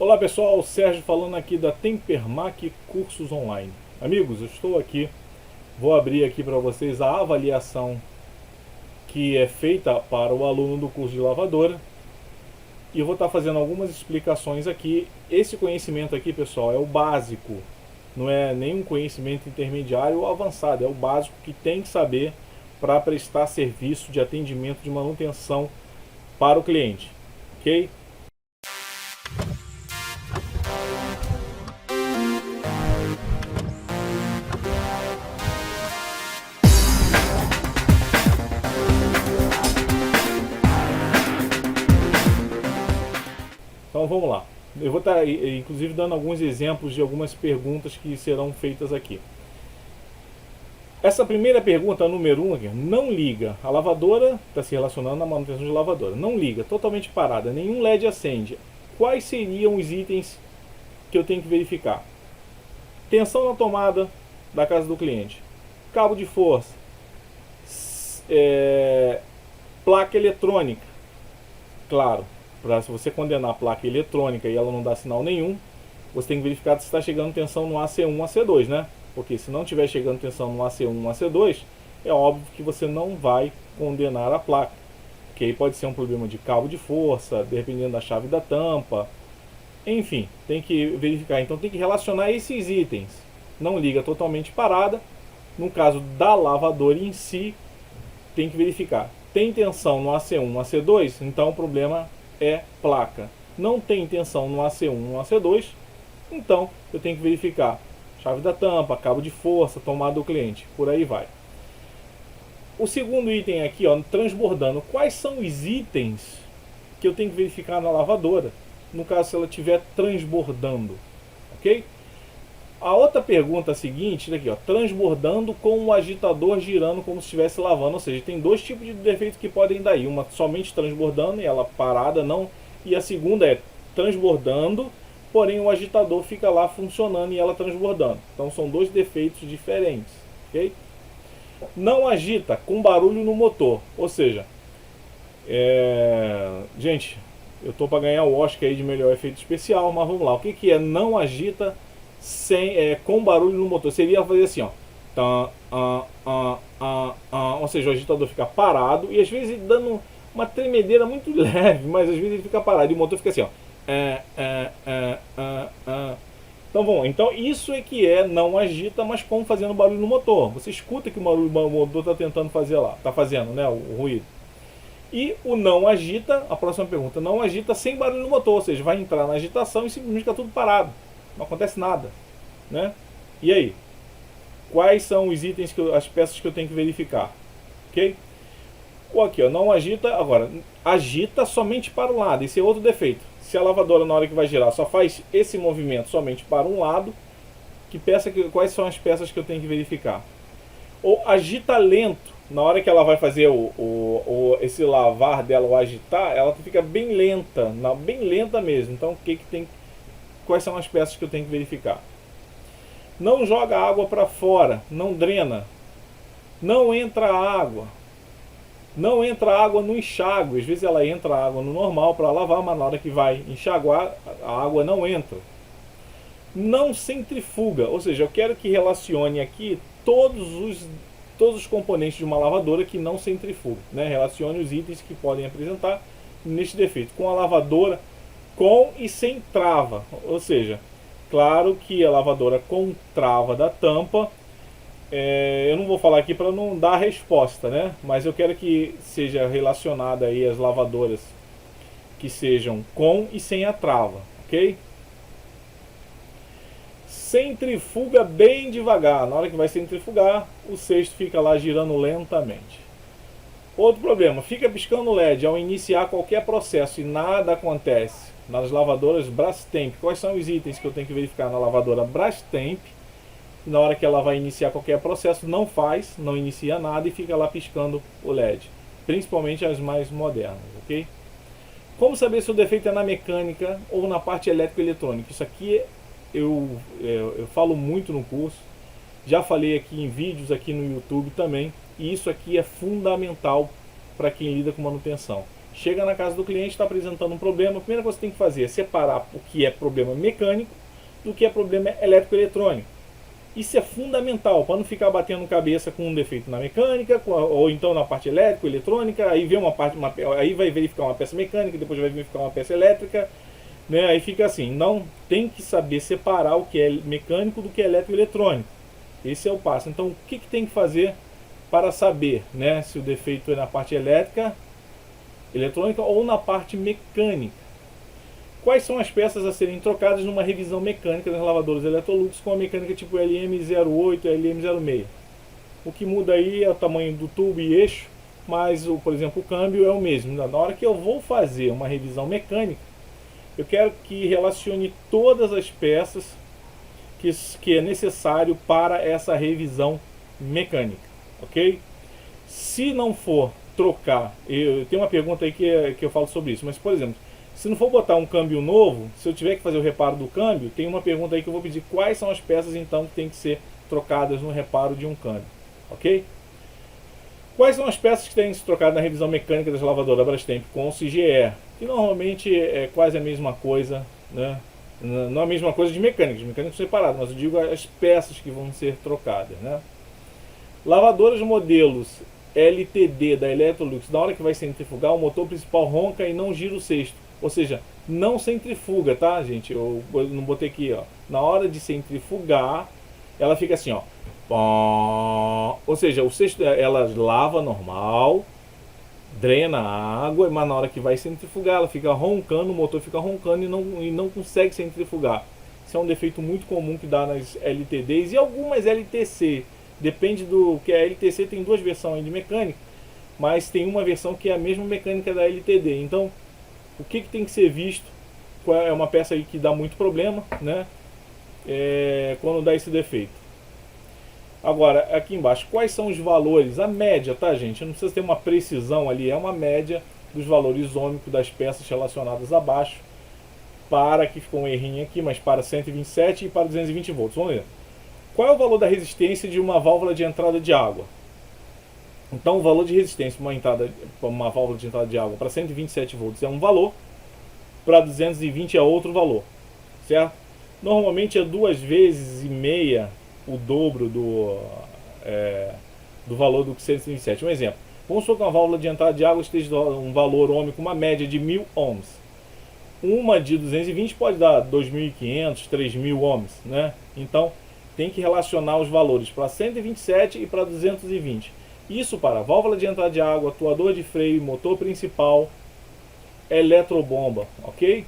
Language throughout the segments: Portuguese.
Olá pessoal, Sérgio falando aqui da Tempermac Cursos Online. Amigos, eu estou aqui, vou abrir aqui para vocês a avaliação que é feita para o aluno do curso de lavadora e eu vou estar fazendo algumas explicações aqui. Esse conhecimento aqui, pessoal, é o básico, não é nenhum conhecimento intermediário ou avançado, é o básico que tem que saber para prestar serviço de atendimento de manutenção para o cliente, ok? Então vamos lá. Eu vou estar inclusive dando alguns exemplos de algumas perguntas que serão feitas aqui. Essa primeira pergunta, número 1, aqui, não liga. A lavadora está se relacionando à manutenção de lavadora. Não liga, totalmente parada, nenhum LED acende. Quais seriam os itens que eu tenho que verificar? Tensão na tomada da casa do cliente, cabo de força, placa eletrônica. Claro, se você condenar a placa eletrônica e ela não dá sinal nenhum, você tem que verificar se está chegando tensão no AC1, AC2, né? Porque se não estiver chegando tensão no AC1, AC2, é óbvio que você não vai condenar a placa. Que aí pode ser um problema de cabo de força, dependendo da chave da tampa. Enfim, tem que verificar. Então tem que relacionar esses itens. Não liga totalmente parada. No caso da lavadora em si, tem que verificar. Tem tensão no AC1, no AC2, então o problema é placa. Não tem tensão no AC1, no AC2, então eu tenho que verificar chave da tampa, cabo de força, tomada do cliente, por aí vai. O segundo item aqui, ó, transbordando. Quais são os itens que eu tenho que verificar na lavadora, no caso se ela estiver transbordando, ok? A outra pergunta seguinte, aqui, ó, transbordando com o agitador girando como se estivesse lavando, ou seja, tem dois tipos de defeitos que podem dar aí, uma somente transbordando e ela parada, não, e a segunda é transbordando, porém o agitador fica lá funcionando e ela transbordando. Então são dois defeitos diferentes, ok? Não agita com barulho no motor, ou seja, gente, eu tô para ganhar o Oscar aí de melhor efeito especial, mas vamos lá, o que é não agita com barulho no motor? Seria fazer assim, ó, ou seja, o agitador fica parado e às vezes dando uma tremedeira muito leve, mas às vezes ele fica parado e o motor fica assim, ó. Então bom, então isso é que não agita, mas como fazendo barulho no motor. Você escuta que o motor está tentando fazer lá, está fazendo, né, o ruído. E o não agita, a próxima pergunta, não agita sem barulho no motor, ou seja, vai entrar na agitação e simplesmente fica tudo parado, não acontece nada, né? E aí, quais são os itens as peças que eu tenho que verificar, ok? Aqui, ó, não agita, agora agita somente para um lado, esse é outro defeito. Se a lavadora na hora que vai girar só faz esse movimento somente para um lado, quais são as peças que eu tenho que verificar? Ou agita lento, na hora que ela vai fazer esse lavar dela, ou agitar, ela fica bem lenta, bem lenta mesmo. Então quais são as peças que eu tenho que verificar? Não joga água para fora, não drena, não entra água. Não entra água no enxágue, às vezes ela entra água no normal para lavar, mas na hora que vai enxaguar, a água não entra. Não centrifuga, ou seja, eu quero que relacione aqui todos os componentes de uma lavadora que não centrifuga, né? Relacione os itens que podem apresentar neste defeito com a lavadora com e sem trava, ou seja, claro que a lavadora com trava da tampa, eu não vou falar aqui para não dar a resposta, né? Mas eu quero que seja relacionada aí as lavadoras que sejam com e sem a trava, ok? Centrifuga bem devagar. Na hora que vai centrifugar, o cesto fica lá girando lentamente. Outro problema, fica piscando o LED ao iniciar qualquer processo e nada acontece. Nas lavadoras Brastemp, quais são os itens que eu tenho que verificar na lavadora Brastemp? Na hora que ela vai iniciar qualquer processo, não inicia nada e fica lá piscando o LED. Principalmente as mais modernas, ok? Como saber se o defeito é na mecânica ou na parte elétrico-eletrônica? Isso aqui eu falo muito no curso, já falei aqui em vídeos aqui no YouTube também, e isso aqui é fundamental para quem lida com manutenção. Chega na casa do cliente, está apresentando um problema, a primeira coisa que você tem que fazer é separar o que é problema mecânico do que é problema elétrico-eletrônico. Isso é fundamental para não ficar batendo cabeça com um defeito na mecânica, ou então na parte elétrico-eletrônica, aí vê aí vai verificar uma peça mecânica, depois vai verificar uma peça elétrica, né? Aí fica assim, não tem que saber separar o que é mecânico do que é elétrico-eletrônico. Esse é o passo. Então, o que tem que fazer para saber, né, se o defeito é na parte elétrica, eletrônica ou na parte mecânica? Quais são as peças a serem trocadas numa revisão mecânica das lavadoras Electrolux com a mecânica tipo LM08 e LM06? O que muda aí é o tamanho do tubo e eixo, mas, por exemplo, o câmbio é o mesmo. Na hora que eu vou fazer uma revisão mecânica, eu quero que relacione todas as peças que é necessário para essa revisão mecânica, ok? Se não for trocar, eu tenho uma pergunta aí que eu falo sobre isso, mas, por exemplo, se não for botar um câmbio novo, se eu tiver que fazer o reparo do câmbio, tem uma pergunta aí que eu vou pedir quais são as peças então que tem que ser trocadas no reparo de um câmbio, ok? Quais são as peças que têm que ser trocadas na revisão mecânica das lavadoras Brastemp com o CGE? Que normalmente é quase a mesma coisa, né? Não a mesma coisa de mecânicos separados, mas eu digo as peças que vão ser trocadas, né? Lavadoras modelos LTD da Electrolux, na hora que vai centrifugar, o motor principal ronca e não gira o cesto. Ou seja, não centrifuga, tá, gente? Eu não botei aqui, ó. Na hora de centrifugar, ela fica assim, ó. Ou seja, o cesto ela lava normal, drena a água, mas na hora que vai centrifugar, ela fica roncando, o motor fica roncando e não consegue centrifugar. Isso é um defeito muito comum que dá nas LTDs e algumas LTC. Depende do que a LTC tem duas versões de mecânica, mas tem uma versão que é a mesma mecânica da LTD. Então, o que tem que ser visto? É uma peça aí que dá muito problema, né? Quando dá esse defeito. Agora, aqui embaixo, quais são os valores? A média, tá, gente? Não precisa ter uma precisão ali, é uma média dos valores ômicos das peças relacionadas abaixo. Para, que ficou um errinho aqui, mas para 127 e para 220 volts. Vamos ver. Qual é o valor da resistência de uma válvula de entrada de água? Então, o valor de resistência para uma válvula de entrada de água para 127 volts é um valor, para 220 é outro valor, certo? Normalmente é 2,5 vezes o dobro do valor do que 127. Um exemplo, vamos supor que uma válvula de entrada de água esteja um valor ômico, uma média de 1000 ohms. Uma de 220 pode dar 2.500, 3.000 ohms, né? Então, tem que relacionar os valores para 127 e para 220. Isso para válvula de entrada de água, atuador de freio, motor principal, eletrobomba, ok?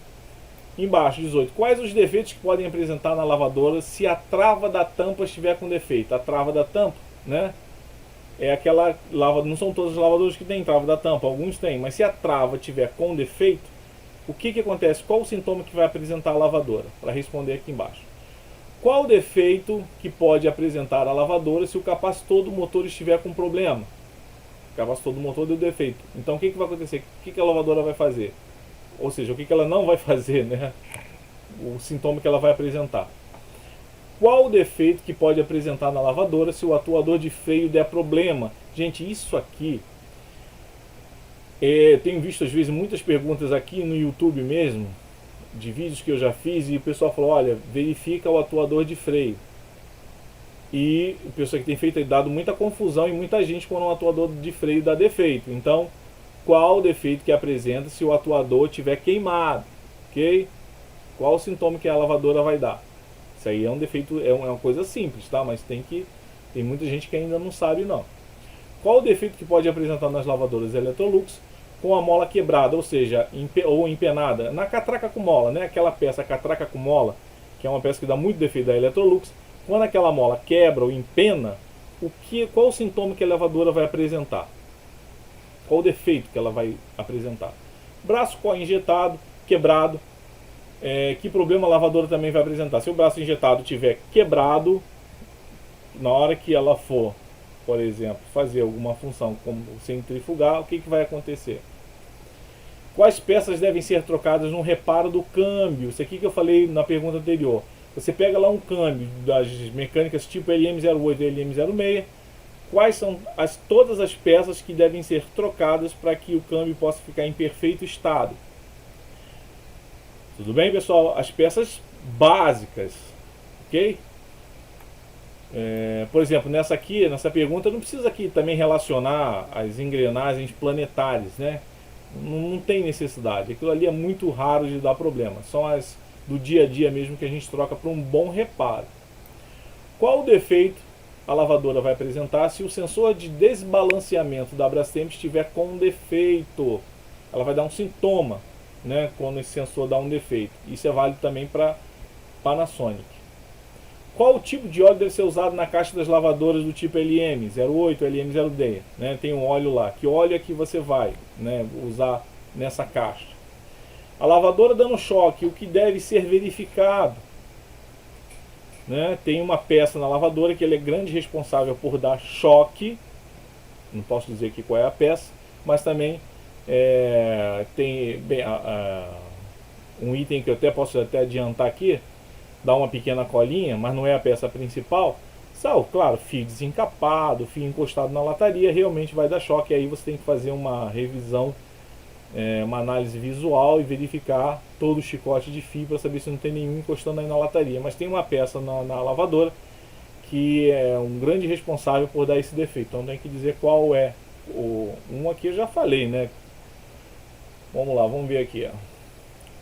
Embaixo, 18. Quais os defeitos que podem apresentar na lavadora se a trava da tampa estiver com defeito? A trava da tampa, né? É aquela lavadora, não são todos os lavadores que têm trava da tampa, alguns têm, mas se a trava estiver com defeito, o que acontece? Qual o sintoma que vai apresentar a lavadora? Para responder aqui embaixo. Qual o defeito que pode apresentar a lavadora se o capacitor do motor estiver com problema? O capacitor do motor deu defeito. Então o que vai acontecer? O que a lavadora vai fazer? Ou seja, o que ela não vai fazer, né? O sintoma que ela vai apresentar. Qual o defeito que pode apresentar na lavadora se o atuador de freio der problema? Gente, isso aqui... tenho visto às vezes muitas perguntas aqui no YouTube mesmo, de vídeos que eu já fiz, e o pessoal falou, olha, verifica o atuador de freio. E o pessoal que tem feito dado muita confusão e muita gente quando o atuador de freio dá defeito. Então, qual o defeito que apresenta se o atuador estiver queimado? Ok? Qual o sintoma que a lavadora vai dar? Isso aí é um defeito, é uma coisa simples, tá? Mas tem muita gente que ainda não sabe não. Qual o defeito que pode apresentar nas lavadoras Electrolux com a mola quebrada, ou seja, ou empenada? Na catraca com mola, né? Aquela peça catraca com mola, que é uma peça que dá muito defeito da Electrolux. Quando aquela mola quebra ou empena, qual o sintoma que a lavadora vai apresentar? Qual o defeito que ela vai apresentar? Braço injetado, quebrado. Que problema a lavadora também vai apresentar? Se o braço injetado estiver quebrado, na hora que ela for, por exemplo, fazer alguma função como centrifugar, o que vai acontecer? Quais peças devem ser trocadas no reparo do câmbio? Isso aqui que eu falei na pergunta anterior. Você pega lá um câmbio das mecânicas tipo LM08 e LM06, quais são todas as peças que devem ser trocadas para que o câmbio possa ficar em perfeito estado. Tudo bem, pessoal? As peças básicas, ok? Por exemplo, nessa pergunta, não precisa aqui também relacionar as engrenagens planetárias, né? Não tem necessidade. Aquilo ali é muito raro de dar problema. São as do dia a dia mesmo que a gente troca para um bom reparo. Qual o defeito a lavadora vai apresentar se o sensor de desbalanceamento da Brastemp estiver com defeito? Ela vai dar um sintoma, né, quando esse sensor dá um defeito. Isso é válido também para Panasonic. Qual o tipo de óleo deve ser usado na caixa das lavadoras do tipo LM08, LM0D? Né? Tem um óleo lá. Que óleo é que você vai, né, usar nessa caixa? A lavadora dando choque, o que deve ser verificado? Né? Tem uma peça na lavadora que ele é grande responsável por dar choque. Não posso dizer aqui qual é a peça, mas também tem um item que eu posso adiantar aqui, dá uma pequena colinha, mas não é a peça principal. Claro, fio desencapado, fio encostado na lataria, realmente vai dar choque. Aí você tem que fazer uma revisão, uma análise visual e verificar todo o chicote de fio para saber se não tem nenhum encostando aí na lataria. Mas tem uma peça na lavadora que é um grande responsável por dar esse defeito. Então tem que dizer qual é. Um aqui eu já falei, né? Vamos lá, vamos ver aqui.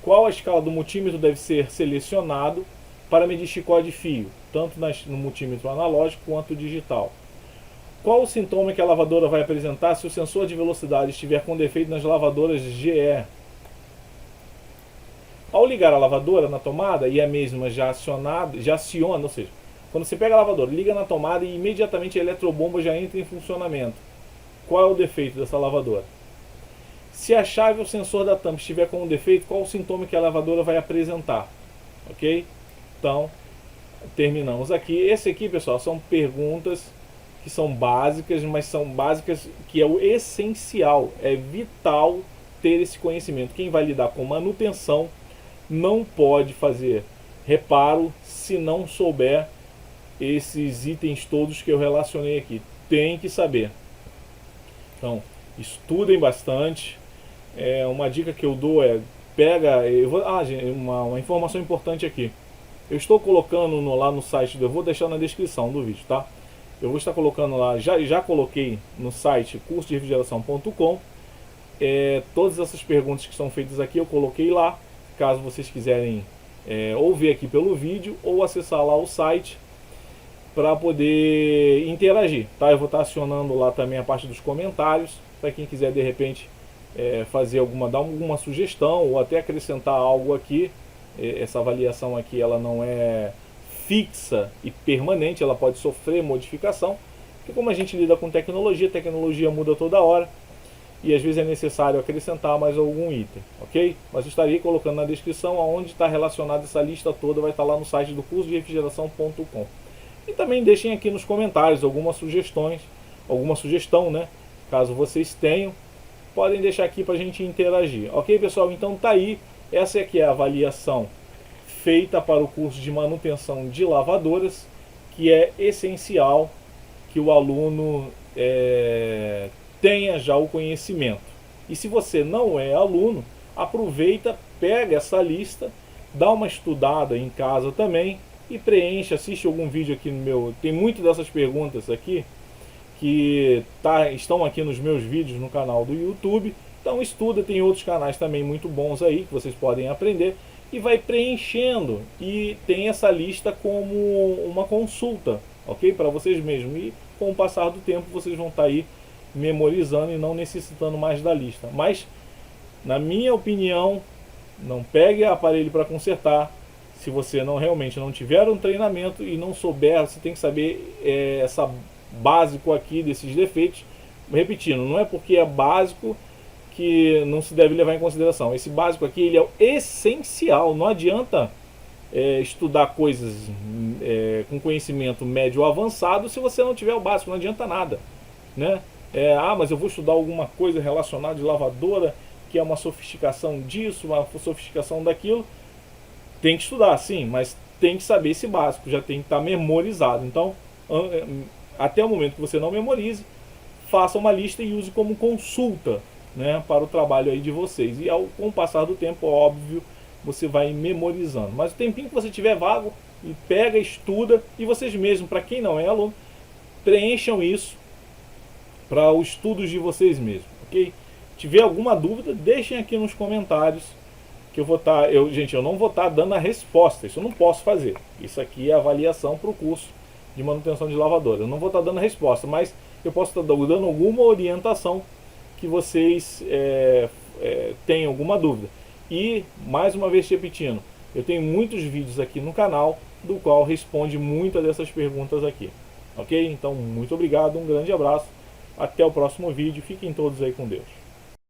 Qual a escala do multímetro deve ser selecionado para medir chicote de fio, tanto no multímetro analógico quanto digital? Qual o sintoma que a lavadora vai apresentar se o sensor de velocidade estiver com defeito nas lavadoras GE? Ao ligar a lavadora na tomada e a mesma já aciona, ou seja, quando você pega a lavadora, liga na tomada e imediatamente a eletrobomba já entra em funcionamento. Qual é o defeito dessa lavadora? Se a chave ou sensor da tampa estiver com um defeito, qual o sintoma que a lavadora vai apresentar? Ok? Então, terminamos aqui. Esse aqui, pessoal, são perguntas que são básicas, mas são básicas que é o essencial. É vital ter esse conhecimento. Quem vai lidar com manutenção não pode fazer reparo se não souber esses itens todos que eu relacionei aqui. Tem que saber. Então, estudem bastante. Uma dica que eu dou uma informação importante aqui. Eu estou colocando lá no site, eu vou deixar na descrição do vídeo, tá? Eu vou estar colocando lá, já coloquei no site cursodefrigeração.com, todas essas perguntas que são feitas aqui eu coloquei lá, caso vocês quiserem ou ver aqui pelo vídeo ou acessar lá o site para poder interagir, tá? Eu vou estar acionando lá também a parte dos comentários, para quem quiser de repente dar alguma sugestão ou até acrescentar algo aqui. Essa avaliação aqui ela não é fixa e permanente, ela pode sofrer modificação, porque como a gente lida com tecnologia, a tecnologia muda toda hora e às vezes é necessário acrescentar mais algum item, ok? Mas eu estarei colocando na descrição aonde está relacionada essa lista toda, vai estar lá no site do cursodefrigeração.com. E também deixem aqui nos comentários alguma sugestão, né? Caso vocês tenham, podem deixar aqui para a gente interagir. Ok, pessoal? Então tá aí. Essa aqui é a avaliação feita para o curso de manutenção de lavadoras, que é essencial que o aluno tenha já o conhecimento. E se você não é aluno, aproveita, pega essa lista, dá uma estudada em casa também e preenche, assiste algum vídeo aqui no meu... Tem muitas dessas perguntas aqui que estão aqui nos meus vídeos no canal do YouTube. Então estuda, tem outros canais também muito bons aí que vocês podem aprender e vai preenchendo, e tem essa lista como uma consulta, ok? Para vocês mesmos, e com o passar do tempo vocês vão estar aí memorizando e não necessitando mais da lista. Mas, na minha opinião, não pegue aparelho para consertar se você realmente não tiver um treinamento e não souber. Você tem que saber essa básico aqui desses defeitos. Repetindo, não é porque é básico que não se deve levar em consideração. Esse básico aqui ele é o essencial. Não adianta estudar coisas com conhecimento médio ou avançado se você não tiver o básico. Não adianta nada, né? Mas eu vou estudar alguma coisa relacionada de lavadora, que é uma sofisticação disso, uma sofisticação daquilo. Tem que estudar, sim, mas tem que saber esse básico, já tem que estar memorizado. Então, até o momento que você não memorize, faça uma lista e use como consulta, né, para o trabalho aí de vocês. E com o passar do tempo, óbvio, você vai memorizando. Mas o tempinho que você tiver vago, e pega, estuda, e vocês mesmos, para quem não é aluno, preencham isso para os estudos de vocês mesmos, ok? Tiver alguma dúvida, deixem aqui nos comentários que eu vou estar, gente, eu não vou estar dando a resposta, isso eu não posso fazer. Isso aqui é avaliação para o curso de manutenção de lavadora. Eu não vou estar dando a resposta, mas eu posso estar dando alguma orientação que vocês tenham alguma dúvida. E, mais uma vez repetindo, eu tenho muitos vídeos aqui no canal do qual responde muitas dessas perguntas aqui. Ok? Então, muito obrigado, um grande abraço, até o próximo vídeo, fiquem todos aí com Deus.